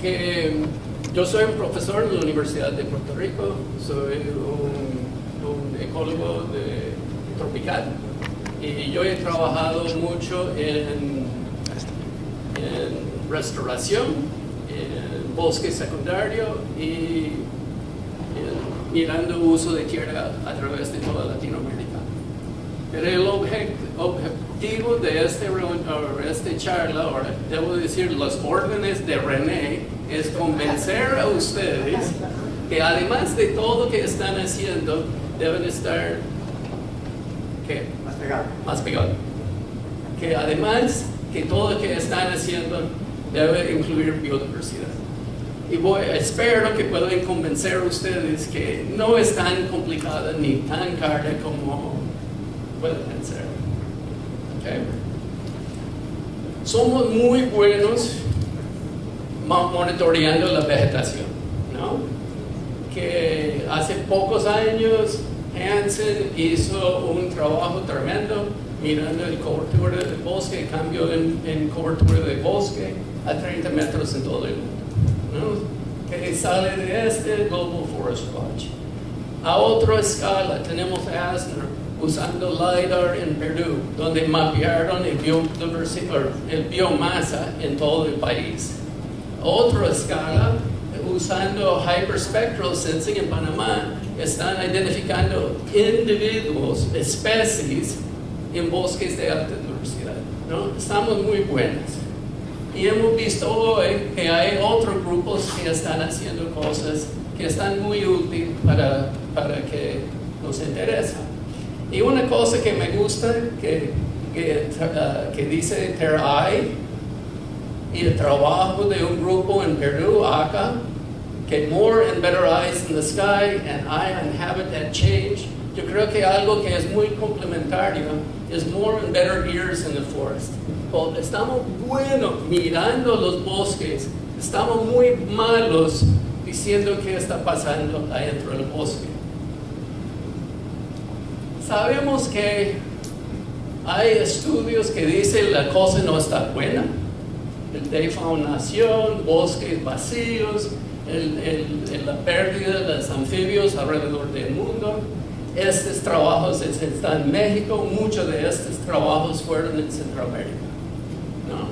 que yo soy un profesor en la Universidad de Puerto Rico, soy un ecólogo tropical y yo he trabajado mucho en restauración, en bosque secundario y mirando uso de tierra a través de toda Latinoamérica. Pero el objetivo de esta charla, o debo decir, los órdenes de René, es convencer a ustedes que además de todo lo que están haciendo, deben estar ¿qué? Más pegado. Que además que todo lo que están haciendo debe incluir biodiversidad. Y espero que puedan convencer a ustedes que no es tan complicada ni tan cara como pueden pensar. Okay. Somos muy buenos monitoreando la vegetación, ¿no? Que hace pocos años Hansen hizo un trabajo tremendo mirando la cobertura del bosque, el cambio en cobertura del bosque a 30 metros en todo el mundo, ¿no? Que sale de Global Forest Watch. A otra escala tenemos Asner usando LiDAR en Perú, donde mapearon el biomasa en todo el país. A otra escala, usando hyperspectral sensing en Panamá, están identificando individuos, especies en bosques de alta diversidad, ¿no? Estamos muy buenos. Y hemos visto hoy que hay otros grupos que están haciendo cosas que están muy útiles para que nos interesa. Y una cosa que me gusta que dice TERAI y el trabajo de un grupo en Perú, acá, que more and better eyes in the sky and eye on habitat change, yo creo que algo que es muy complementario es more and better ears in the forest. Estamos buenos mirando los bosques, estamos muy malos diciendo qué está pasando adentro del bosque. Sabemos que hay estudios que dicen la cosa no está buena. Defaunación, bosques vacíos, la pérdida de los anfibios alrededor del mundo. Estos trabajos están en México, muchos de estos trabajos fueron en Centroamérica, ¿no?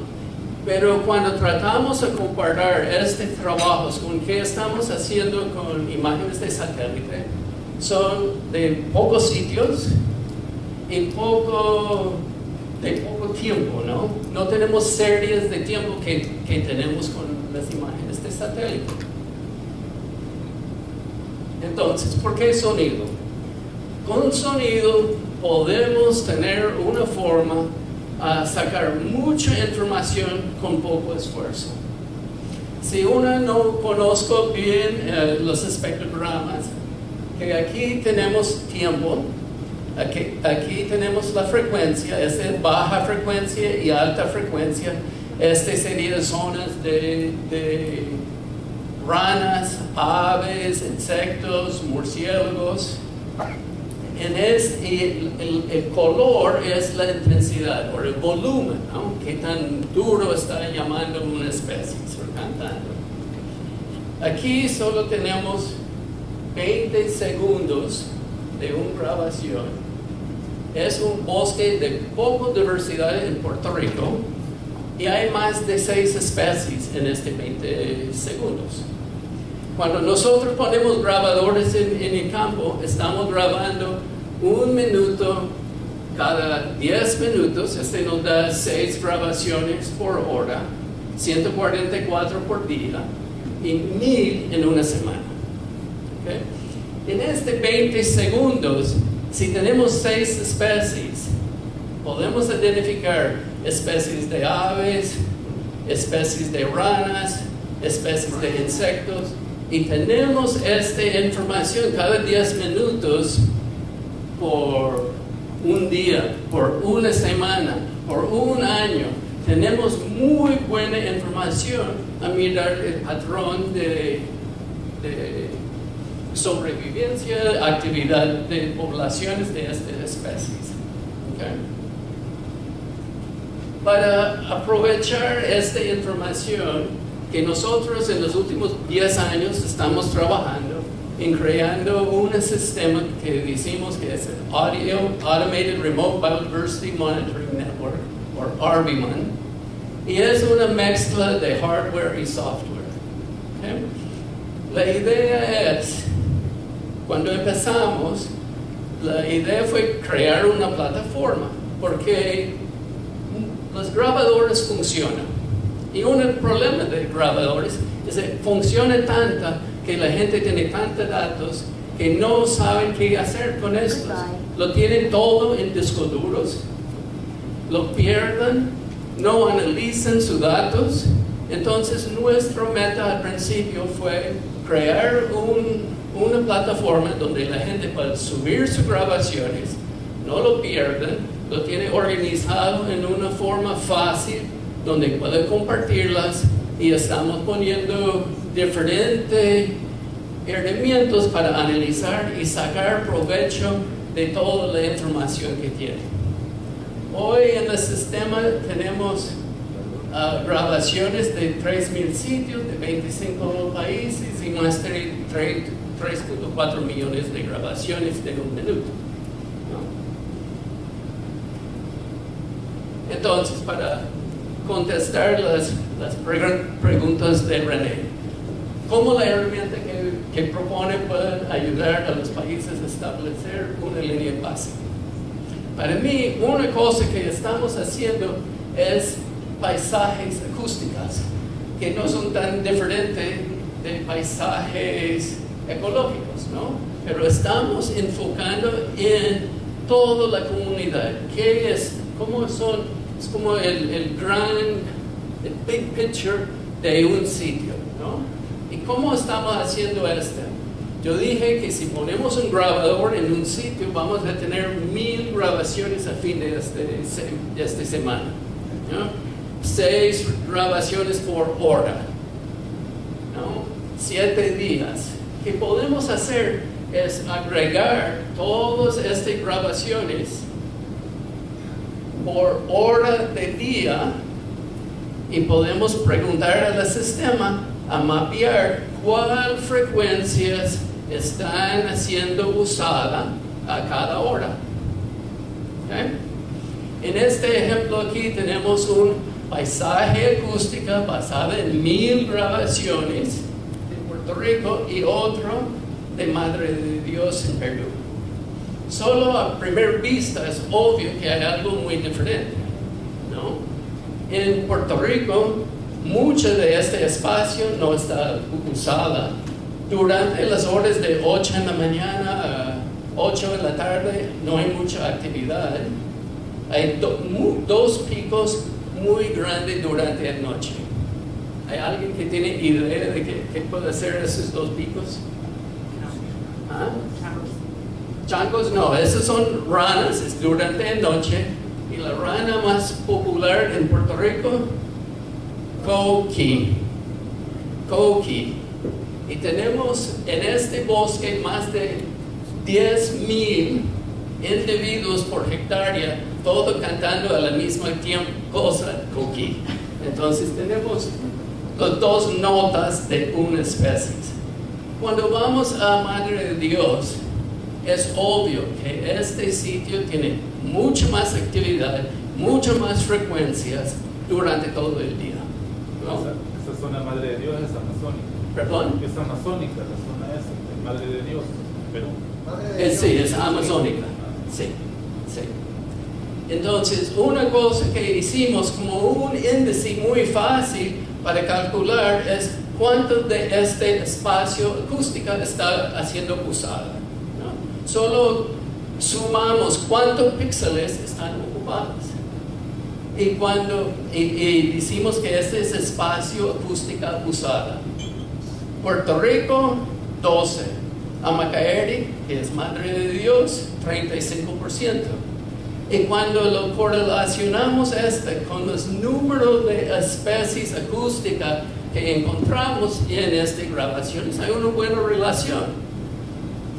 Pero cuando tratamos de comparar estos trabajos con qué estamos haciendo con imágenes de satélite, son de pocos sitios y de poco tiempo, ¿no? No tenemos series de tiempo que tenemos con las imágenes de satélite. Entonces, ¿por qué sonido? Con sonido podemos tener una forma a sacar mucha información con poco esfuerzo. Si uno no conozco bien los espectrogramas, que aquí tenemos tiempo, aquí tenemos la frecuencia, esta es baja frecuencia y alta frecuencia, serían zonas de ranas, aves, insectos, murciélagos. El color es la intensidad o el volumen, ¿no? Qué tan duro está llamando una especie o cantando. Aquí solo tenemos 20 segundos de una grabación. Es un bosque de poca diversidad en Puerto Rico y hay más de 6 especies en 20 segundos. Cuando nosotros ponemos grabadores en el campo, estamos grabando 1 minuto cada 10 minutos. Nos da 6 grabaciones por hora, 144 por día y 1000 en una semana. ¿Okay? En 20 segundos, si tenemos 6 especies, podemos identificar especies de aves, especies de ranas, especies de insectos, y tenemos esta información cada 10 minutos por un día, por una semana, por un año. Tenemos muy buena información a mirar el patrón de sobrevivencia, actividad de poblaciones de estas especies. Okay. Para aprovechar esta información, que nosotros en los últimos 10 años estamos trabajando en creando un sistema que decimos que es el Automated Remote Biodiversity Monitoring Network, o RBMON, y es una mezcla de hardware y software. ¿Okay? La idea es, cuando empezamos, la idea fue crear una plataforma, porque los grabadores funcionan. Y un problema de grabadores es que funciona tanto que la gente tiene tantos datos que no saben qué hacer con estos. Lo tienen todo en discos duros, lo pierden, no analizan sus datos. Entonces nuestra meta al principio fue crear una plataforma donde la gente puede subir sus grabaciones, no lo pierden, lo tiene organizado en una forma fácil donde puede compartirlas, y estamos poniendo diferentes herramientas para analizar y sacar provecho de toda la información que tiene. Hoy en el sistema tenemos grabaciones de 3,000 sitios de 25 países y más de 3.4 millones de grabaciones de un minuto. ¿No? Entonces, para contestar las preguntas de René, ¿cómo la herramienta que propone puede ayudar a los países a establecer una línea básica? Para mí, una cosa que estamos haciendo es paisajes acústicos, que no son tan diferentes de paisajes ecológicos, ¿no? Pero estamos enfocando en toda la comunidad. ¿Qué es? ¿Cómo son? Es como el big picture de un sitio, ¿no? ¿Y cómo estamos haciendo esto? Yo dije que si ponemos un grabador en un sitio, vamos a tener 1,000 grabaciones a fin de esta semana, ¿no? 6 grabaciones por hora, ¿no? 7 días. ¿Qué podemos hacer? Es agregar todas estas grabaciones por hora de día, y podemos preguntar al sistema a mapear cuáles frecuencias están siendo usadas a cada hora. ¿Okay? En este ejemplo aquí tenemos un paisaje acústico basado en 1,000 grabaciones de Puerto Rico y otro de Madre de Dios en Perú. Solo a primera vista es obvio que hay algo muy diferente, ¿no? En Puerto Rico, mucho de este espacio no está usada. Durante las horas de 8 de la mañana a 8 de la tarde no hay mucha actividad. Hay dos picos muy grandes durante la noche. ¿Hay alguien que tiene idea de qué puede hacer esos dos picos? ¿Ah? Changos no, esos son ranas, es durante la noche. Y la rana más popular en Puerto Rico, coqui. Y tenemos en este bosque más de 10,000 individuos por hectárea, todo cantando a la misma cosa, coqui. Entonces tenemos las dos notas de una especie. Cuando vamos a Madre de Dios, es obvio que este sitio tiene mucha más actividad, muchas más frecuencias durante todo el día, ¿no? Esa zona Madre de Dios es amazónica. ¿Perdón? Es amazónica la zona esa, de Madre de Dios, pero... Sí, es amazónica. Sí. Entonces, una cosa que hicimos como un índice muy fácil para calcular es cuánto de este espacio acústico está siendo usado, ¿no? Solo sumamos cuántos píxeles están ocupados. Y decimos que este es espacio acústico usado. Puerto Rico, 12. Amacaeri, que es Madre de Dios, 35%. Y cuando lo correlacionamos con los números de especies acústicas que encontramos en estas grabaciones, hay una buena relación.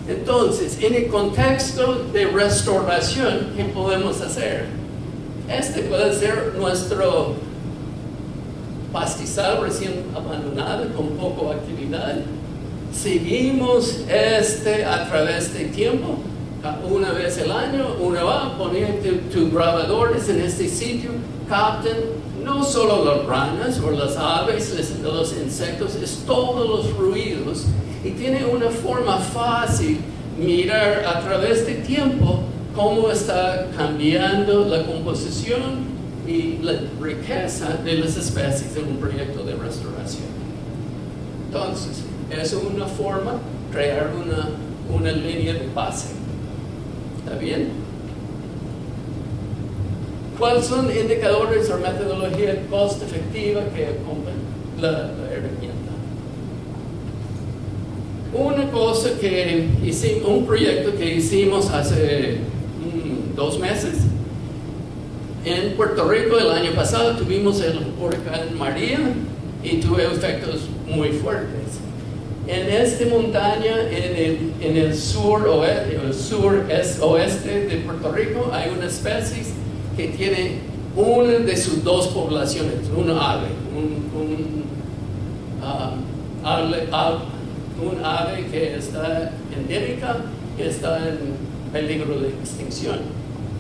Entonces, en el contexto de restauración, ¿qué podemos hacer? Este puede ser nuestro pastizal recién abandonado con poco actividad. Seguimos a través del tiempo, una vez al año, uno va, poner tus grabadores en este sitio, captan no solo las ranas o las aves, los insectos, es todos los ruidos y tiene una forma fácil mirar a través del tiempo cómo está cambiando la composición y la riqueza de las especies en un proyecto de restauración. Entonces, es una forma de crear una línea de base. ¿Está bien? ¿Cuáles son indicadores o metodología costo efectiva que acompañan la herramienta? Una cosa que hicimos, un proyecto que hicimos hace 2 meses, en Puerto Rico el año pasado tuvimos el huracán María y tuvo efectos muy fuertes. En esta montaña, en el sur oeste de Puerto Rico, hay una especie que tiene una de sus 2 poblaciones, un ave, un ave que está endémica, que está en peligro de extinción.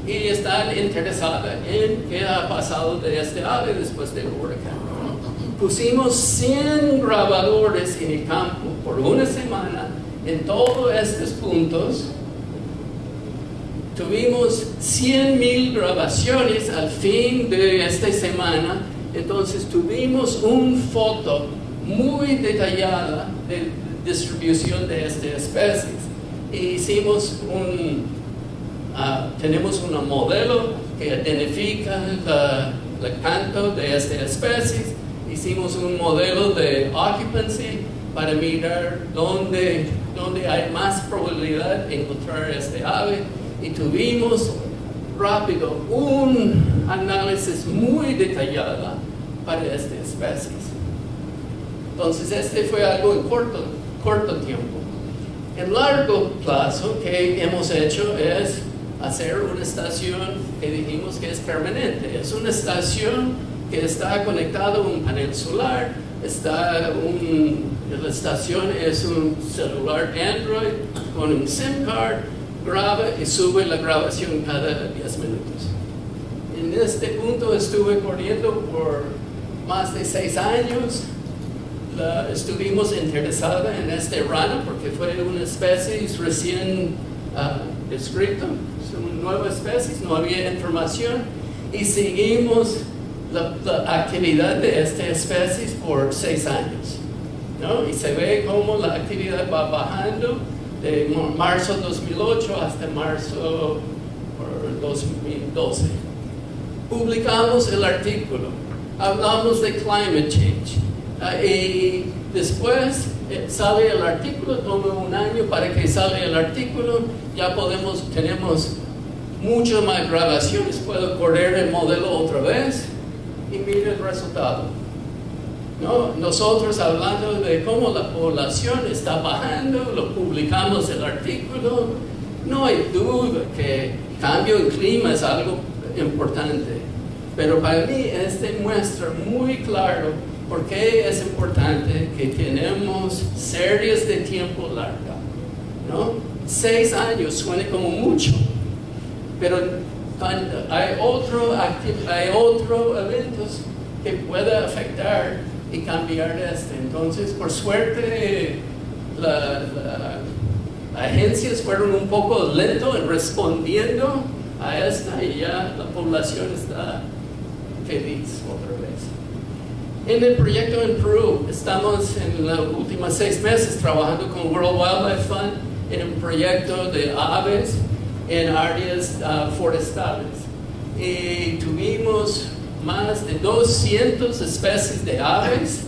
Y están interesadas en qué ha pasado de este ave después del huracán. Pusimos 100 grabadores en el campo por una semana en todos estos puntos. Tuvimos 100,000 grabaciones al fin de esta semana. Entonces tuvimos una foto muy detallada de distribución de estas especies. E hicimos tenemos un modelo que identifica el canto de estas especies. Hicimos un modelo de occupancy para mirar dónde hay más probabilidad de encontrar este ave. Y tuvimos rápido un análisis muy detallado para estas especies. Entonces, este fue algo en corto tiempo. En largo plazo, que hemos hecho es hacer una estación que dijimos que es permanente. Es una estación que está conectada a un panel solar. La estación es un celular Android con un SIM card. Graba y sube la grabación cada 10 minutos. En este punto estuve corriendo por más de 6 años. Estuvimos interesados en este rana porque fue una especie recién descrita, es una nueva especie, no había información y seguimos la actividad de esta especie por 6 años, ¿no? Y se ve cómo la actividad va bajando de marzo 2008 hasta marzo 2012. Publicamos el artículo, hablamos de climate change. Y después sale el artículo, toma un año para que salga el artículo, ya tenemos muchas más grabaciones, puedo correr el modelo otra vez y mira el resultado. ¿No? Nosotros hablando de cómo la población está bajando, lo publicamos el artículo, no hay duda que cambio en clima es algo importante, pero para mí este muestra muy claro por qué es importante que tenemos series de tiempo larga, ¿no? 6 años suena como mucho, pero hay otros eventos que pueden afectar y cambiar Entonces, por suerte, las agencias fueron un poco lentos en respondiendo a esta y ya la población está feliz otra vez. En el proyecto en Perú, estamos en los últimos 6 meses trabajando con World Wildlife Fund en un proyecto de aves en áreas forestales. Y tuvimos más de 200 especies de aves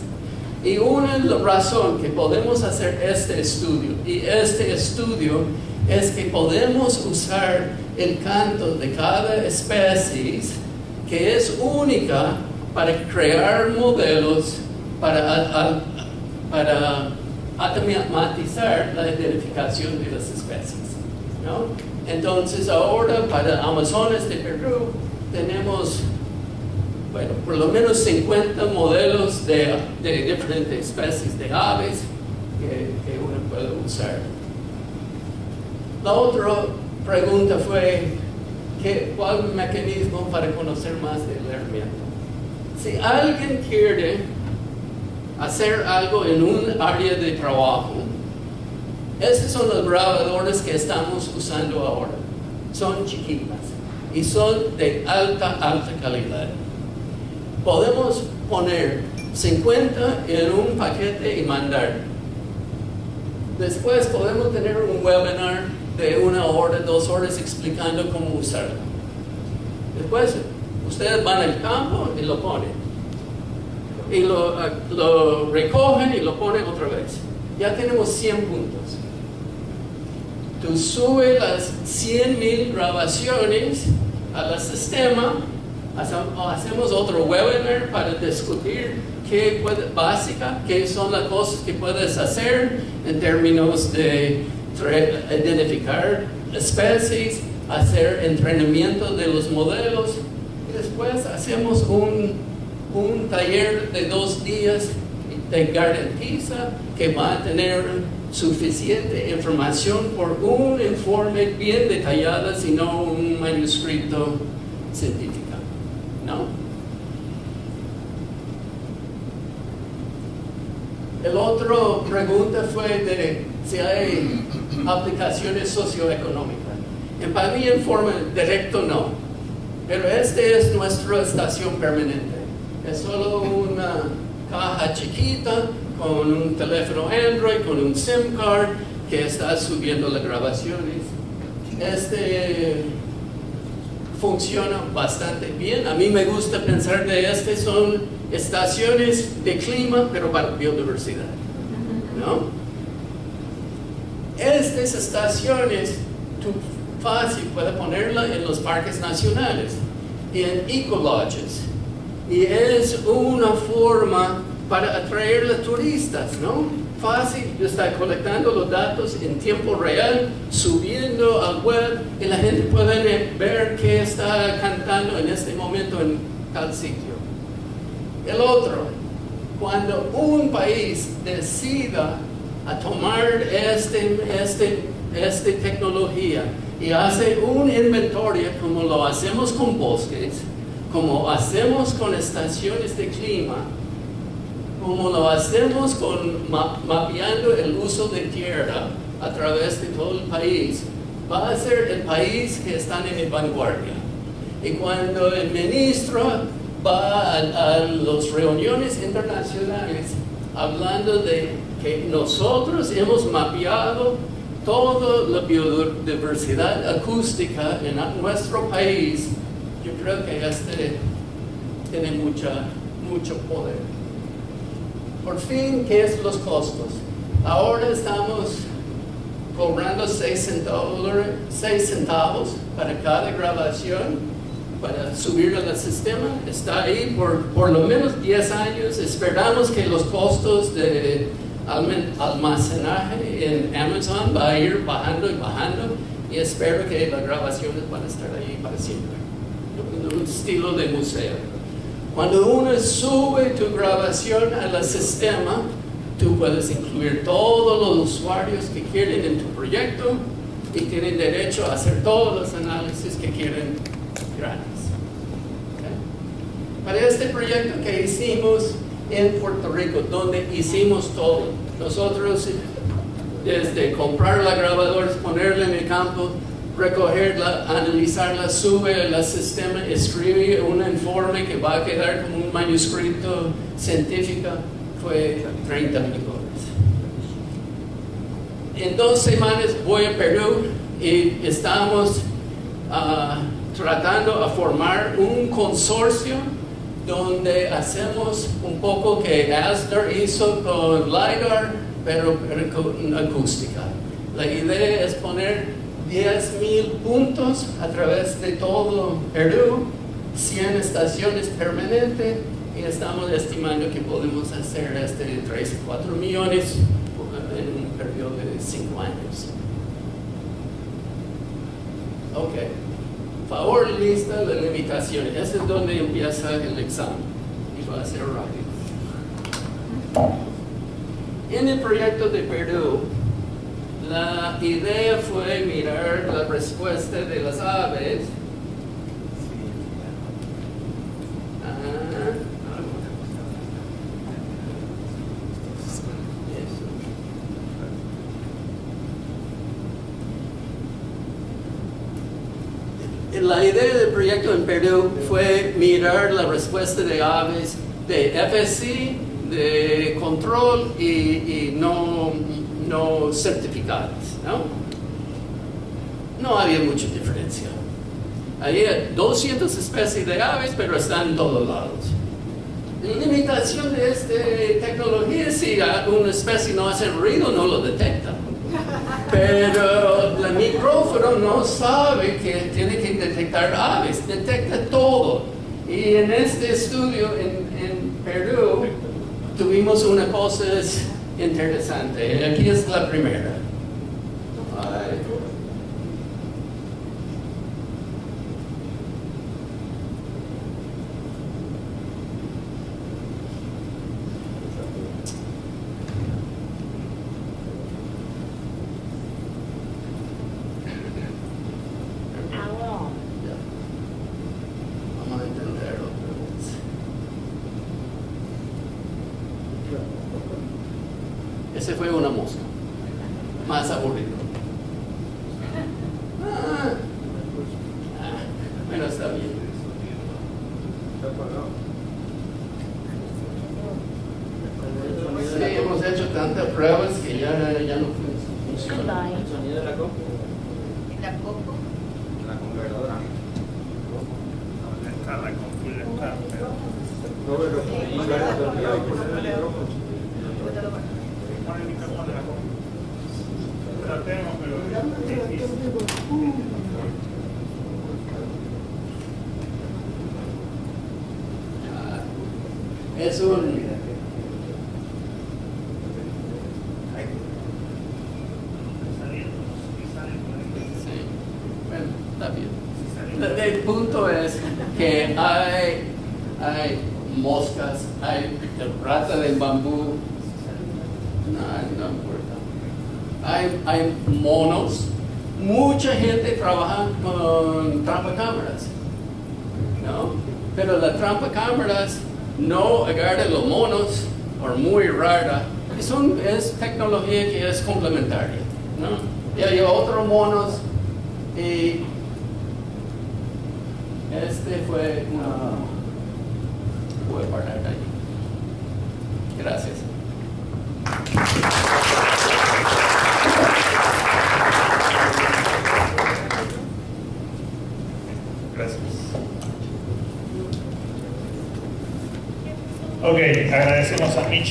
y una de las razones que podemos hacer este estudio es que podemos usar el canto de cada especie que es única para crear modelos para automatizar la identificación de las especies, ¿no? Entonces ahora para Amazonas de Perú tenemos bueno, por lo menos 50 modelos de diferentes especies de aves que uno puede usar. La otra pregunta fue, ¿cuál es el mecanismo para conocer más del herramienta? Si alguien quiere hacer algo en un área de trabajo, estos son los grabadores que estamos usando ahora. Son chiquitas y son de alta calidad. Podemos poner 50 en un paquete y mandar. Después podemos tener un webinar de 1 hora, 2 horas explicando cómo usarlo. Después ustedes van al campo y lo ponen. Y lo recogen y lo ponen otra vez. Ya tenemos 100 puntos. Tú subes las 100,000 grabaciones al sistema. Hacemos otro webinar para discutir qué son las cosas que puedes hacer en términos de identificar especies, hacer entrenamiento de los modelos. Y después hacemos un taller de 2 días que garantiza que va a tener suficiente información por un informe bien detallado, y no un manuscrito científico. ¿No? El otro pregunta fue de si hay aplicaciones socioeconómicas. Para mí en forma directa no, pero esta es nuestra estación permanente. Es solo una caja chiquita con un teléfono Android, con un SIM card que está subiendo las grabaciones. Funciona bastante bien. A mí me gusta pensar que son estaciones de clima, pero para biodiversidad, ¿no? Estas estaciones, tú fácil puedes ponerla en los parques nacionales, en ecolodges, y es una forma para atraer a turistas, ¿no? Fácil, está colectando los datos en tiempo real, subiendo al web, y la gente puede ver qué está cantando en este momento en tal sitio. El otro, cuando un país decida a tomar esta tecnología y hace un inventario como lo hacemos con bosques, como hacemos con estaciones de clima, como lo hacemos mapeando el uso de tierra a través de todo el país, va a ser el país que está en vanguardia. Y cuando el ministro va a las reuniones internacionales hablando de que nosotros hemos mapeado toda la biodiversidad acústica en nuestro país, yo creo que tiene mucho poder. Por fin, ¿qué es los costos? Ahora estamos cobrando 6 centavos para cada grabación para subir al sistema. Está ahí por lo menos 10 años. Esperamos que los costos de almacenaje en Amazon va a ir bajando y bajando, y espero que las grabaciones van a estar ahí para siempre, en un estilo de museo. Cuando uno sube tu grabación al sistema, tú puedes incluir todos los usuarios que quieren en tu proyecto y tienen derecho a hacer todos los análisis que quieren gratis. ¿Okay? Para este proyecto que hicimos en Puerto Rico, donde hicimos todo, nosotros desde comprar la grabadora, ponerla en el campo, recogerla, analizarla, sube al sistema, escribe un informe que va a quedar como un manuscrito científico, fue $30,000. En 2 semanas voy a Perú y estamos tratando de formar un consorcio donde hacemos un poco que ASDAR hizo con LiDAR, pero con acústica. La idea es poner 10,000 puntos a través de todo Perú, 100 estaciones permanentes, y estamos estimando que podemos hacer 3 o 4 millones en un periodo de 5 años. Ok. Favor, lista las limitaciones. Ese es donde empieza el examen. Y va a ser rápido. En el proyecto de Perú, la idea fue mirar la respuesta de las aves. La idea del proyecto en Perú fue mirar la respuesta de aves de FSC, de control y no certificadas, ¿no? No había mucha diferencia. Había 200 especies de aves, pero están en todos lados. La limitación de esta tecnología es si una especie no hace ruido, no lo detecta. Pero el micrófono no sabe que tiene que detectar aves, detecta todo. Y en este estudio en Perú tuvimos una cosa interesante. Aquí es la primera. Vamos a entenderlo. Ese fue una mosca. Más aburrido. Bueno, está bien. Sí, hemos hecho tantas pruebas que ya no funciona. ¿El sonido de la copa? ¿En la copa? La congeladora. Está la configuración, pero No, pero ahí va a poner el micrófono. pon el micrófono de la copa. La tengo, pero es difícil. Es un... Sí, bueno, está bien. El punto es que hay moscas, hay rata de bambú, no importa. Hay monos, mucha gente trabaja con trampacámaras, ¿no? Pero la trampacámaras no agarra los monos, o muy rara. Es tecnología que es complementaria, ¿no? Y hay otros monos y este fue voy a parar ahí. Gracias. Gracias. Ok, agradecemos a Michi.